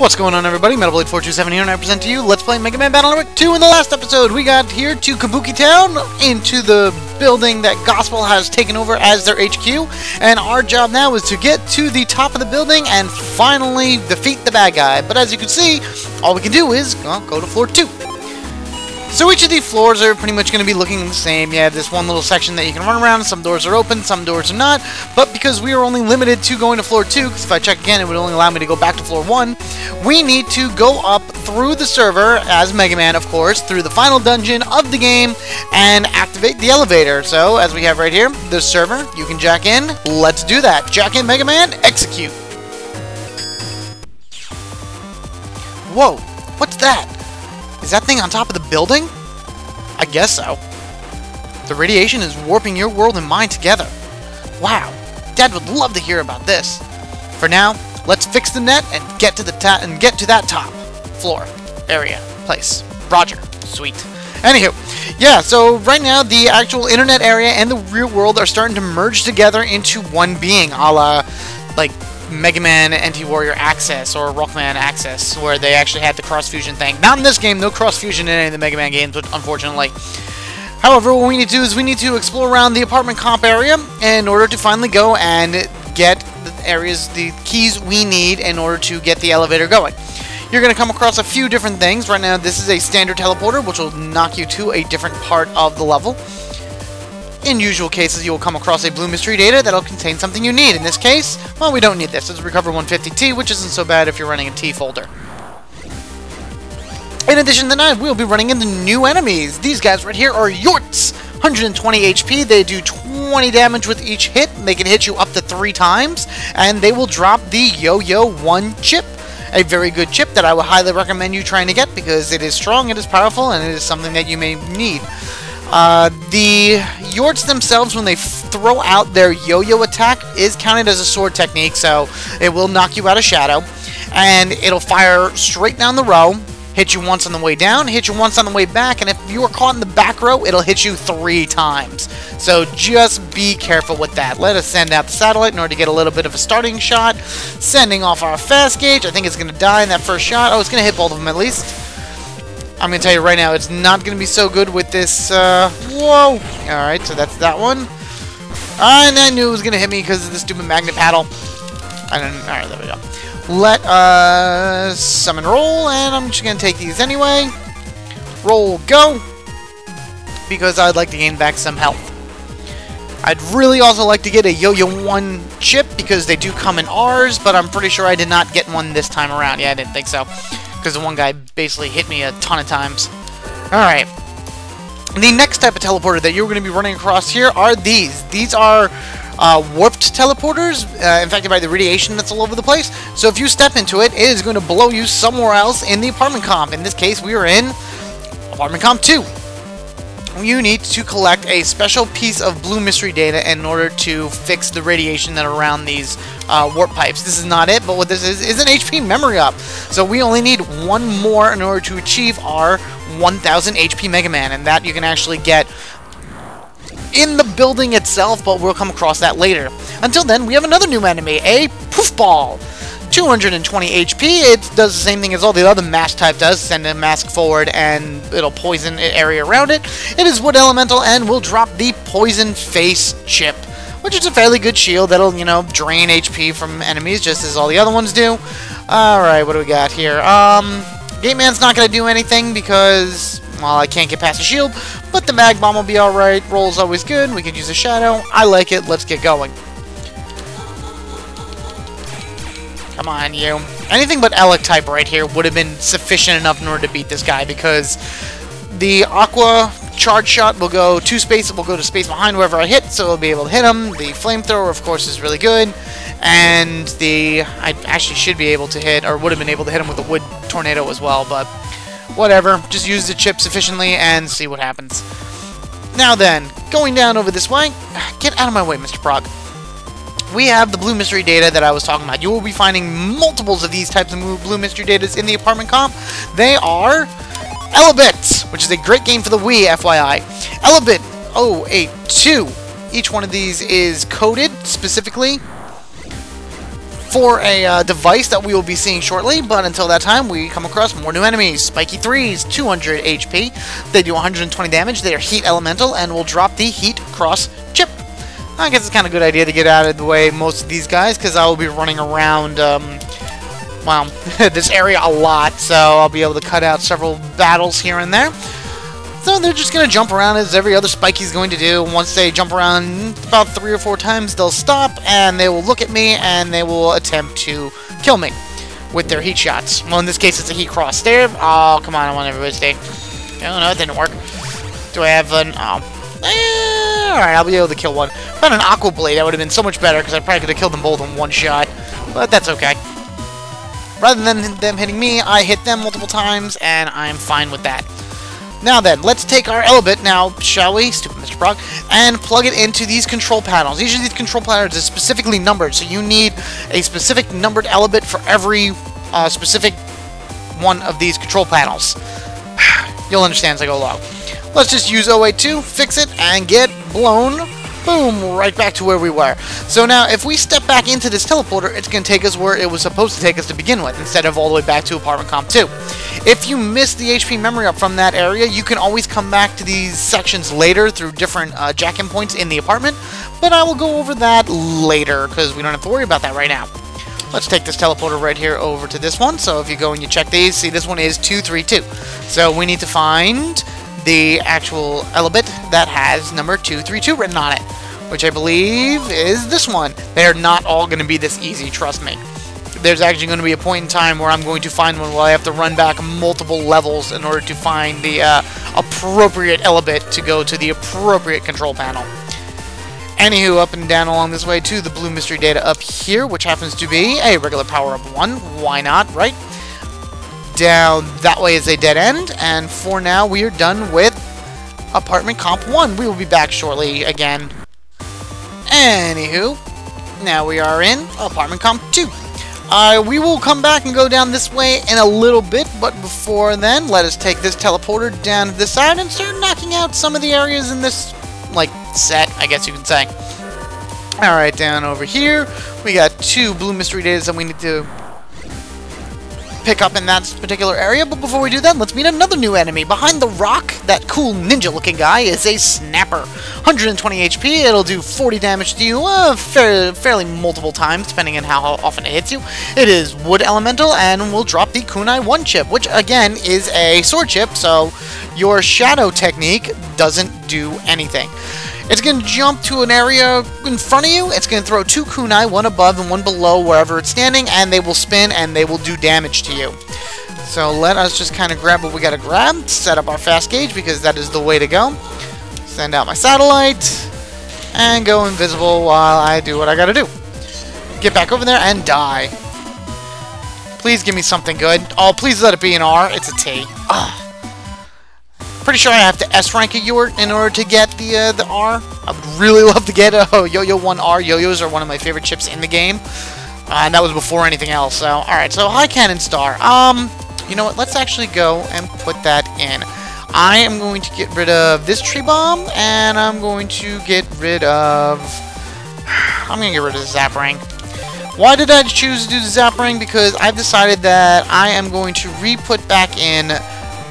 What's going on, everybody? MetalBlade427 here, and I present to you Let's Play Mega Man Battle Network 2. In the last episode, we got here to Kabuki Town, into the building that Gospel has taken over as their HQ, and our job now is to get to the top of the building and finally defeat the bad guy. But as you can see, all we can do is go to floor 2. So each of these floors are pretty much going to be looking the same. You have this one little section that you can run around. Some doors are open, some doors are not. But because we are only limited to going to floor 2, because if I check again, it would only allow me to go back to floor 1, we need to go up through the server, as Mega Man, of course, through the final dungeon of the game, and activate the elevator. So, as we have right here, the server, you can jack in. Let's do that. Jack in, Mega Man, execute. Whoa, what's that? Is that thing on top of the building? I guess so. The radiation is warping your world and mine together. Wow, Dad would love to hear about this. For now, let's fix the net and get to that top floor area place. Roger. Sweet. Anywho, yeah, so right now the actual internet area and the real world are starting to merge together into one being, a la like Mega Man Anti-Warrior Access or Rockman Access, where they actually had the cross-fusion thing. Not in this game, no cross-fusion in any of the Mega Man games, but unfortunately. However, what we need to do is we need to explore around the apartment comp area in order to finally go and get the keys we need in order to get the elevator going. You're going to come across a few different things. Right now, this is a standard teleporter, which will knock you to a different part of the level. In usual cases, you will come across a blue mystery data that'll contain something you need. In this case, well, we don't need this. It's Recover 150T, which isn't so bad if you're running a T folder. In addition to that, we'll be running into new enemies. These guys right here are Yorts. 120 HP, they do 20 damage with each hit. They can hit you up to 3 times, and they will drop the Yo-Yo 1 chip. A very good chip that I would highly recommend you trying to get because it is strong, it is powerful, and it is something that you may need. The Yorts themselves, when they throw out their yo-yo attack, is counted as a sword technique, so it will knock you out of shadow, and it'll fire straight down the row, hit you once on the way down, hit you once on the way back, and if you are caught in the back row, it'll hit you 3 times. So just be careful with that. Let us send out the satellite in order to get a little bit of a starting shot. Sending off our fast gauge. I think it's going to die in that first shot. Oh, it's going to hit both of them at least. I'm going to tell you right now, it's not going to be so good with this, whoa! Alright, so that's that one. And I knew it was going to hit me because of the stupid magnet paddle. Alright, there we go. Let us summon roll, and I'm just going to take these anyway. Roll, go! Because I'd like to gain back some health. I'd really also like to get a Yo-Yo 1 chip, because they do come in Rs, but I'm pretty sure I did not get one this time around. Yeah, I didn't think so. Because the one guy basically hit me a ton of times. Alright. The next type of teleporter that you're going to be running across here are these. These are warped teleporters, infected by the radiation that's all over the place. So if you step into it, it is going to blow you somewhere else in the apartment comp. In this case, we are in apartment comp 2. You need to collect a special piece of blue mystery data in order to fix the radiation that are around these warp pipes. This is not it, but what this is an HP memory up. So we only need 1 more in order to achieve our 1000 HP Mega Man, and that you can actually get in the building itself, but we'll come across that later. Until then, we have another new enemy, a Poof Ball. 220 HP, it does the same thing as all the other mask type does, send a mask forward and it'll poison the area around it. It is Wood Elemental and will drop the Poison Face chip, which is a fairly good shield that'll, you know, drain HP from enemies just as all the other ones do. Alright, what do we got here? Gate Man's not going to do anything because, well, I can't get past the shield, but the Mag Bomb will be alright. Roll's always good, we could use a Shadow. I like it, let's get going. Come on, you. Anything but Elec type right here would have been sufficient enough in order to beat this guy, because the Aqua Charge Shot will go to space, it will go to space behind wherever I hit, so it'll be able to hit him. The Flamethrower, of course, is really good. And I actually should be able to hit, or would have been able to hit him with the Wood Tornado as well, but whatever. Just use the chip sufficiently and see what happens. Now then, going down over this way. Get out of my way, Mr. Prague. We have the blue mystery data that I was talking about. You will be finding multiples of these types of blue mystery datas in the apartment comp. They are Elebit, which is a great game for the Wii, FYI. Elebit 082. Each one of these is coded specifically for a device that we will be seeing shortly, but until that time, we come across more new enemies. Spiky 3s, 200 HP. They do 120 damage. They are Heat Elemental and will drop the Heat Cross Chip. I guess it's kind of a good idea to get out of the way most of these guys, because I will be running around, well, this area a lot, so I'll be able to cut out several battles here and there. So they're just going to jump around as every other Spiky's going to do. Once they jump around about 3 or 4 times, they'll stop, and they will look at me, and they will attempt to kill me with their heat shots. Well, in this case, it's a heat cross stare. Oh, come on, I want everybody to stay. Oh, no, it didn't work. Do I have an... Oh. Alright, I'll be able to kill one. If I had an Aqua Blade, that would have been so much better, because I probably could have killed them both in one shot. But that's okay. Rather than them hitting me, I hit them multiple times, and I'm fine with that. Now then, let's take our Elebit now, shall we, stupid Mr. Frog, and plug it into these control panels. Each of these control panels is specifically numbered, so you need a specific numbered Elebit for every specific one of these control panels. You'll understand as I go along. Let's just use 082, fix it, and get blown, boom, right back to where we were. So now, if we step back into this teleporter, it's going to take us where it was supposed to take us to begin with, instead of all the way back to Apartment Comp 2. If you miss the HP memory up from that area, you can always come back to these sections later through different jack-in points in the apartment, but I will go over that later, because we don't have to worry about that right now. Let's take this teleporter right here over to this one. So if you go and you check these, see this one is 232. So we need to find the actual Elebit that has number 232 written on it, which I believe is this one. They're not all going to be this easy, trust me. There's actually going to be a point in time where I'm going to find one where I have to run back multiple levels in order to find the appropriate Elebit to go to the appropriate control panel. Anywho, up and down along this way to the blue mystery data up here, which happens to be a regular power-up 1. Why not, right? Down that way is a dead end, and for now we are done with Apartment Comp 1. We will be back shortly again. Anywho, now we are in Apartment Comp 2. We will come back and go down this way in a little bit, but before then, let us take this teleporter down to this side and start knocking out some of the areas in this, like, set, I guess you can say. Alright, down over here, we got 2 blue mystery datas that we need to pick up in that particular area, but before we do that, let's meet another new enemy. Behind the rock, that cool ninja-looking guy is a Snapper. 120 HP, it'll do 40 damage to you fairly multiple times, depending on how often it hits you. It is Wood Elemental, and will drop the Kunai 1 chip, which, again, is a sword chip, so your Shadow technique doesn't do anything. It's going to jump to an area in front of you. It's going to throw 2 kunai, one above and one below wherever it's standing, and they will spin and they will do damage to you. So let us just kind of grab what we got to grab, set up our fast gauge because that is the way to go. Send out my satellite, and go invisible while I do what I got to do. Get back over there and die. Please give me something good. Oh, please let it be an R. It's a T. Ugh. Pretty sure I have to S rank a Yort in order to get the R. I would really love to get a Yo-Yo 1R. Yo-Yos are one of my favorite chips in the game. And that was before anything else. So, alright, so High Cannon Star. You know what? Let's actually go and put that in. I am going to get rid of this tree bomb, and I'm going to get rid of... I'm going to get rid of the Zap Ring. Why did I choose to do the Zap Ring? Because I've decided that I am going to re-put back in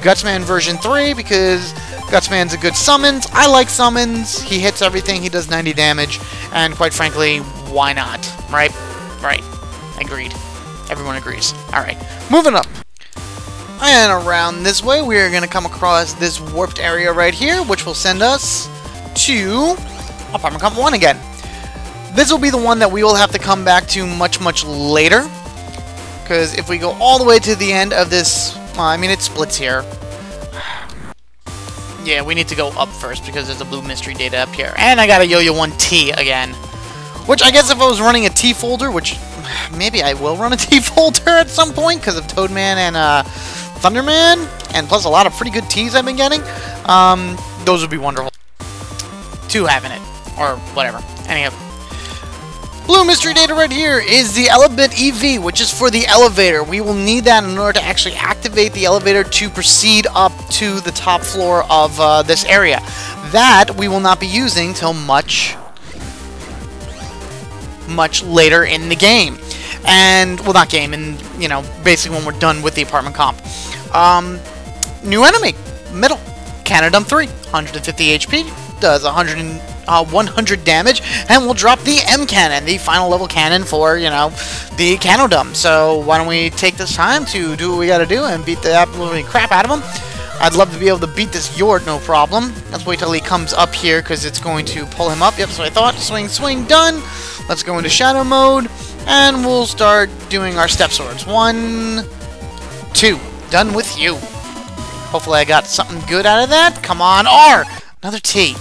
Gutsman version 3, because Gutsman's a good summons. I like summons. He hits everything. He does 90 damage. And quite frankly, why not? Right? Right. Agreed. Everyone agrees. Alright. Moving up. And around this way, we are going to come across this warped area right here, which will send us to Apartment Comp 1 again. This will be the one that we will have to come back to much, much later. Because if we go all the way to the end of this... Well, I mean, it splits here. Yeah, we need to go up first because there's a blue mystery data up here. And I got a Yo-Yo 1T again. Which, I guess if I was running a T folder, which maybe I will run a T folder at some point because of Toadman and Thunderman, and plus a lot of pretty good Ts I've been getting, those would be wonderful to have in it. Or whatever. Anyhow. Blue mystery data right here is the Elebit EV, which is for the elevator. We will need that in order to actually activate the elevator to proceed up to the top floor of this area. That we will not be using till much later in the game. And, well, not game, and, you know, basically when we're done with the apartment comp. New enemy, middle, Canadum 3, 150 HP, does 100 damage, and we'll drop the M cannon, the final level cannon for, you know, the Canodum. So why don't we take this time to do what we gotta do and beat the absolute crap out of him. I'd love to be able to beat this Yort, no problem. Let's wait till he comes up here, because it's going to pull him up. Yep, so I thought. Swing, swing, done. Let's go into Shadow Mode, and we'll start doing our Step Swords. 1, 2. Done with you. Hopefully I got something good out of that. Come on, R! Another T.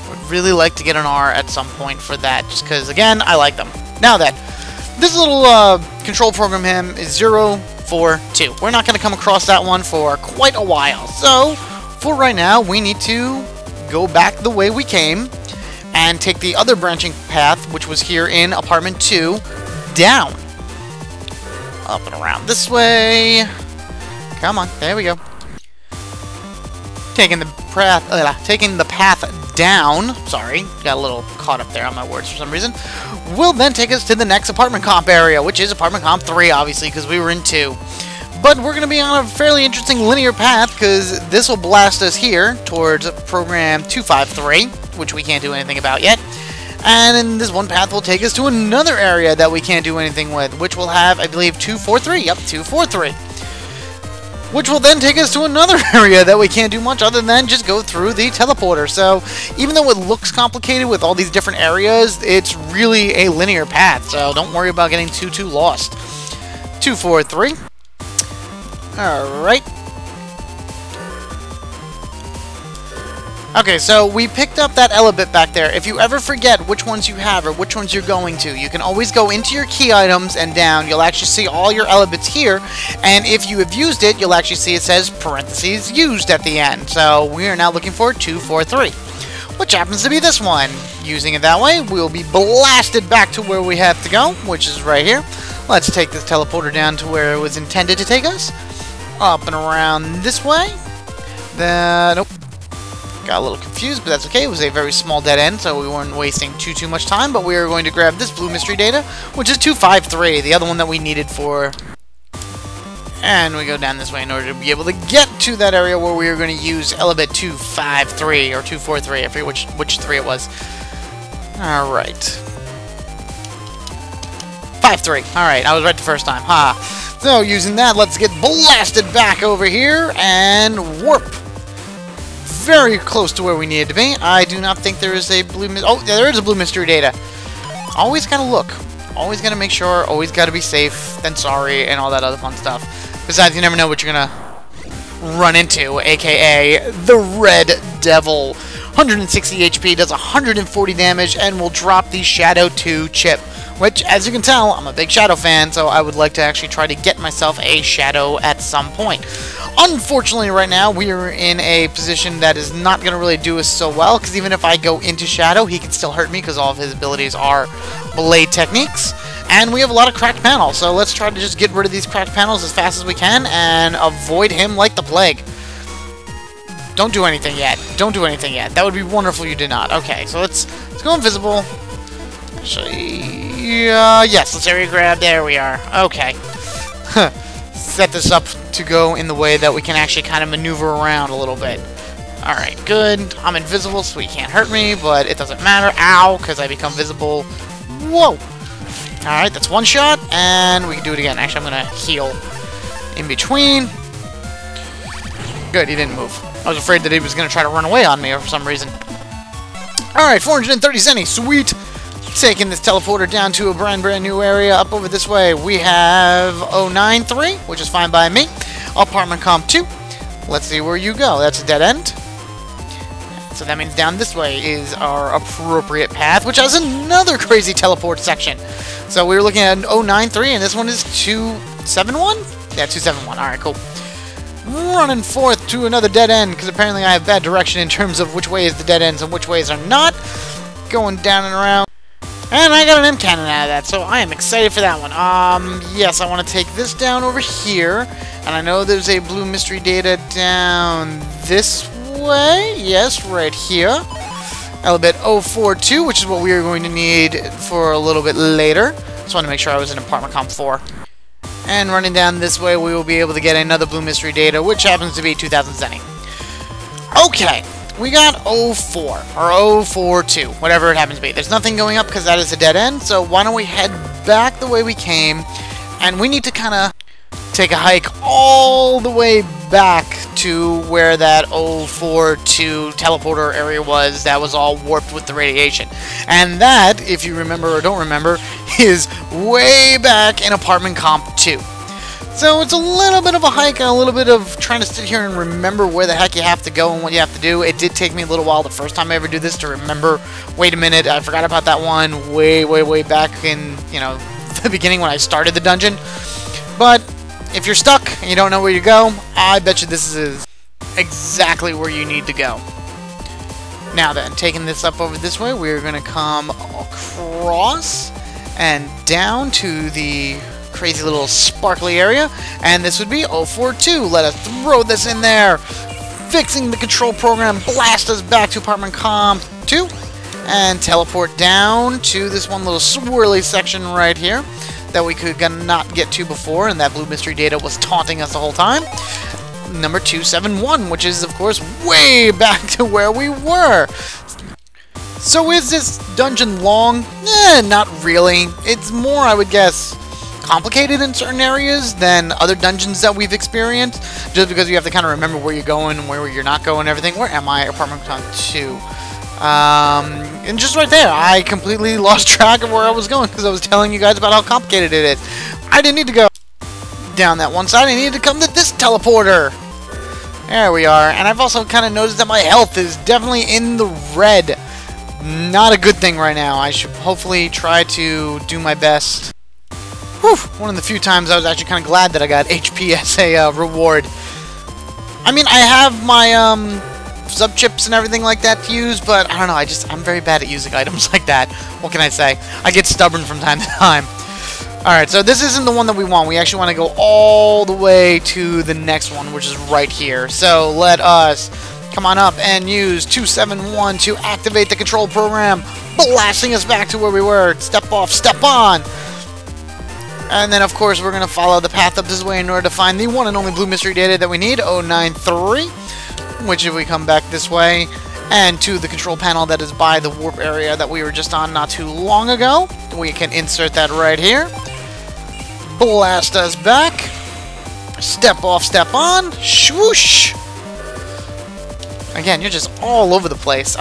Would really like to get an R at some point for that, just because, again, I like them. Now then, this little control program is 042. We're not going to come across that one for quite a while. So, for right now, we need to go back the way we came and take the other branching path, which was here in Apartment 2, down. Up and around this way. Come on, there we go. Taking the path down. Sorry, got a little caught up there on my words for some reason. Will then take us to the next apartment comp area, which is apartment comp 3, obviously, because we were in 2. But we're going to be on a fairly interesting linear path, because this will blast us here towards program 253, which we can't do anything about yet. And then this one path will take us to another area that we can't do anything with, which will have, I believe, 243. Yep, 243. Which will then take us to another area that we can't do much other than just go through the teleporter. So, even though it looks complicated with all these different areas, it's really a linear path. So, don't worry about getting too lost. 243. Alright. Okay, so we picked up that Elebit back there. If you ever forget which ones you have or which ones you're going to, you can always go into your key items and down. You'll actually see all your Elebits here, and if you have used it, you'll actually see it says parentheses used at the end. So we are now looking for 243, which happens to be this one. Using it that way, we'll be blasted back to where we have to go, which is right here. Let's take this teleporter down to where it was intended to take us. Up and around this way. Nope. Got a little confused, but that's okay. It was a very small dead end, so we weren't wasting too much time. But we are going to grab this blue mystery data, which is 253, the other one that we needed for. And we go down this way in order to be able to get to that area where we are going to use Elebit 253 or 243. I forget which 3 it was. All right. 5-3. All right, I was right the first time. Ha. So using that, let's get blasted back over here and warp. Very close to where we needed to be. I do not think there is a blue... Oh, there is a blue mystery data. Always gotta look. Always gotta make sure. Always gotta be safe. Then sorry, and all that other fun stuff. Besides, you never know what you're gonna run into, aka the Red Devil. 160 HP, does 140 damage, and will drop the Shadow 2 chip. Which, as you can tell, I'm a big Shadow fan, so I would like to actually try to get myself a Shadow at some point. Unfortunately, right now, we are in a position that is not going to really do us so well, because even if I go into Shadow, he can still hurt me, because all of his abilities are blade techniques. And we have a lot of cracked panels, so let's try to just get rid of these cracked panels as fast as we can, and avoid him like the plague. Don't do anything yet. Don't do anything yet. That would be wonderful if you did not. Okay, so let's go invisible. Actually, yes, let's area grab. There we are. Okay. Set this up to go in the way that we can actually kind of maneuver around a little bit. Alright, good. I'm invisible, so he can't hurt me, but it doesn't matter. Ow, because I become visible. Whoa! Alright, that's one shot, and we can do it again. Actually, I'm going to heal in between. Good, he didn't move. I was afraid that he was going to try to run away on me for some reason. Alright, 430 zenny, sweet! Taking this teleporter down to a brand new area up over this way. We have 093, which is fine by me. Apartment Comp 2. Let's see where you go. That's a dead end. So that means down this way is our appropriate path, which has another crazy teleport section. So we were looking at 093, and this one is 271? Yeah, 271. Alright, cool. Running forth to another dead end, because apparently I have bad direction in terms of which way is the dead ends and which ways are not. Going down and around. And I got an M cannon out of that, so I am excited for that one. Yes, I want to take this down over here. And I know there's a blue mystery data down this way. Yes, right here. Elebit 042, which is what we are going to need for a little bit later. Just want to make sure I was in Apartment Comp 4. And running down this way, we will be able to get another Blue Mystery Data, which happens to be 2000 Zenny. Okay, we got 04, or 042, whatever it happens to be. There's nothing going up because that is a dead end, so why don't we head back the way we came, and we need to kind of take a hike all the way back to where that 042 teleporter area was that was all warped with the radiation. And that, if you remember or don't remember, is way back in Apartment Comp 2. So it's a little bit of a hike and a little bit of trying to sit here and remember where the heck you have to go and what you have to do. It did take me a little while the first time I ever do this to remember, wait a minute, I forgot about that one way back in, you know, the beginning when I started the dungeon. But if you're stuck and you don't know where you go, I bet you this is exactly where you need to go. Now then, taking this up over this way, we're going to come across and down to the crazy little sparkly area, and this would be 042. Let us throw this in there. Fixing the control program, blast us back to Apartment Comp 2, and teleport down to this one little swirly section right here that we could not get to before, and that Blue Mystery Data was taunting us the whole time. Number 271, which is, of course, way back to where we were. So is this dungeon long? Not really. It's more, I would guess, complicated in certain areas than other dungeons that we've experienced, just because you have to kind of remember where you're going and where you're not going and everything. Where am I? Apartment Comp 2. And just right there, I completely lost track of where I was going because I was telling you guys about how complicated it is. I didn't need to go down that one side. I needed to come to this teleporter. There we are. And I've also kind of noticed that my health is definitely in the red. Not a good thing right now. I should hopefully try to do my best. Whew, one of the few times I was actually kind of glad that I got HP as a reward. I mean, I have my sub-chips and everything like that to use, but I don't know, I'm very bad at using items like that. What can I say? I get stubborn from time to time. Alright, so this isn't the one that we want. We actually want to go all the way to the next one, which is right here. So let us come on up and use 271 to activate the control program, blasting us back to where we were. Step off, step on! And then, of course, we're going to follow the path up this way in order to find the one and only Blue Mystery Data that we need, 093. Which, if we come back this way, and to the control panel that is by the warp area that we were just on not too long ago, we can insert that right here. Blast us back. Step off, step on. Swoosh! Again, you're just all over the place.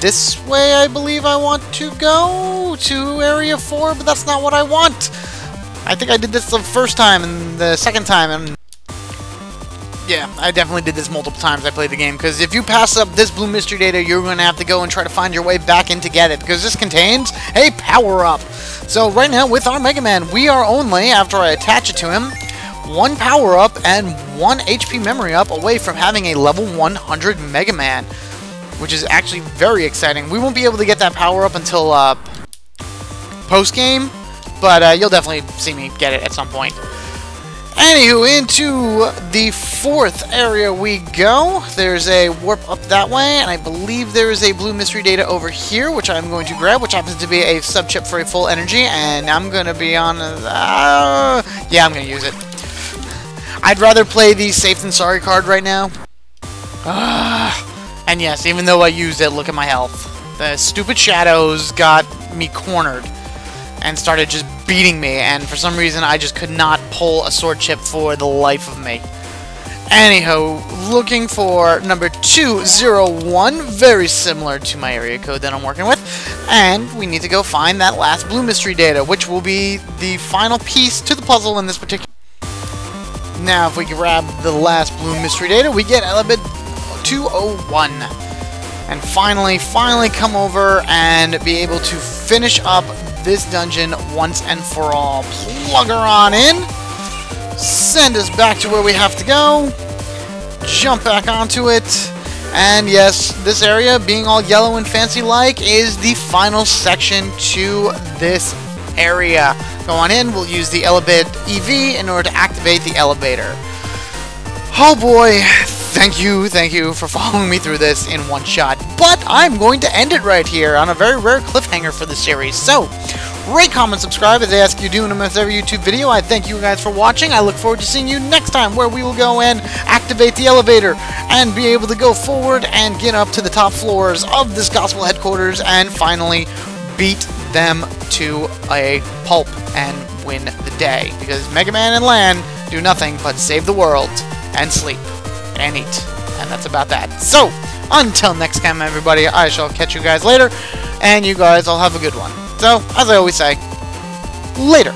This way I believe I want to go to Area 4, but that's not what I want. I think I did this the first time and the second time, and yeah, I definitely did this multiple times I played the game, because if you pass up this Blue Mystery Data, you're going to have to go and try to find your way back in to get it, because this contains a power-up. So right now, with our Mega Man, we are only, after I attach it to him, one power-up and one HP memory up away from having a level 100 Mega Man, which is actually very exciting. We won't be able to get that power-up until post-game, but you'll definitely see me get it at some point. Anywho, into the fourth area we go. There's a warp up that way, and I believe there is a Blue Mystery Data over here, which I'm going to grab, which happens to be a sub-chip for a full energy, and I'm going to be on... yeah, I'm going to use it. I'd rather play the safe than sorry card right now. And yes, even though I used it, look at my health. The stupid shadows got me cornered and started just beating me, and for some reason I just could not pull a sword chip for the life of me. Anyhow, looking for number 201, very similar to my area code that I'm working with, and we need to go find that last Blue Mystery Data, which will be the final piece to the puzzle in this particular... Now, if we grab the last Blue Mystery Data, we get Elebit 201. And finally come over and be able to finish up this dungeon once and for all. Plug her on in, send us back to where we have to go, jump back onto it, and yes, this area, being all yellow and fancy-like, is the final section to this area. Go on in, we'll use the Elebit EV in order to activate the elevator. Oh boy, thank you for following me through this in one shot. But I'm going to end it right here on a very rare cliffhanger for the series. So, rate, comment, subscribe as I ask you do in almost every YouTube video. I thank you guys for watching. I look forward to seeing you next time, where we will go and activate the elevator and be able to go forward and get up to the top floors of this Gospel headquarters and finally beat them to a pulp and win the day. Because Mega Man and Lan do nothing but save the world and sleep and eat. And that's about that. So, until next time, everybody, I shall catch you guys later, and you guys all have a good one. So, as I always say, later.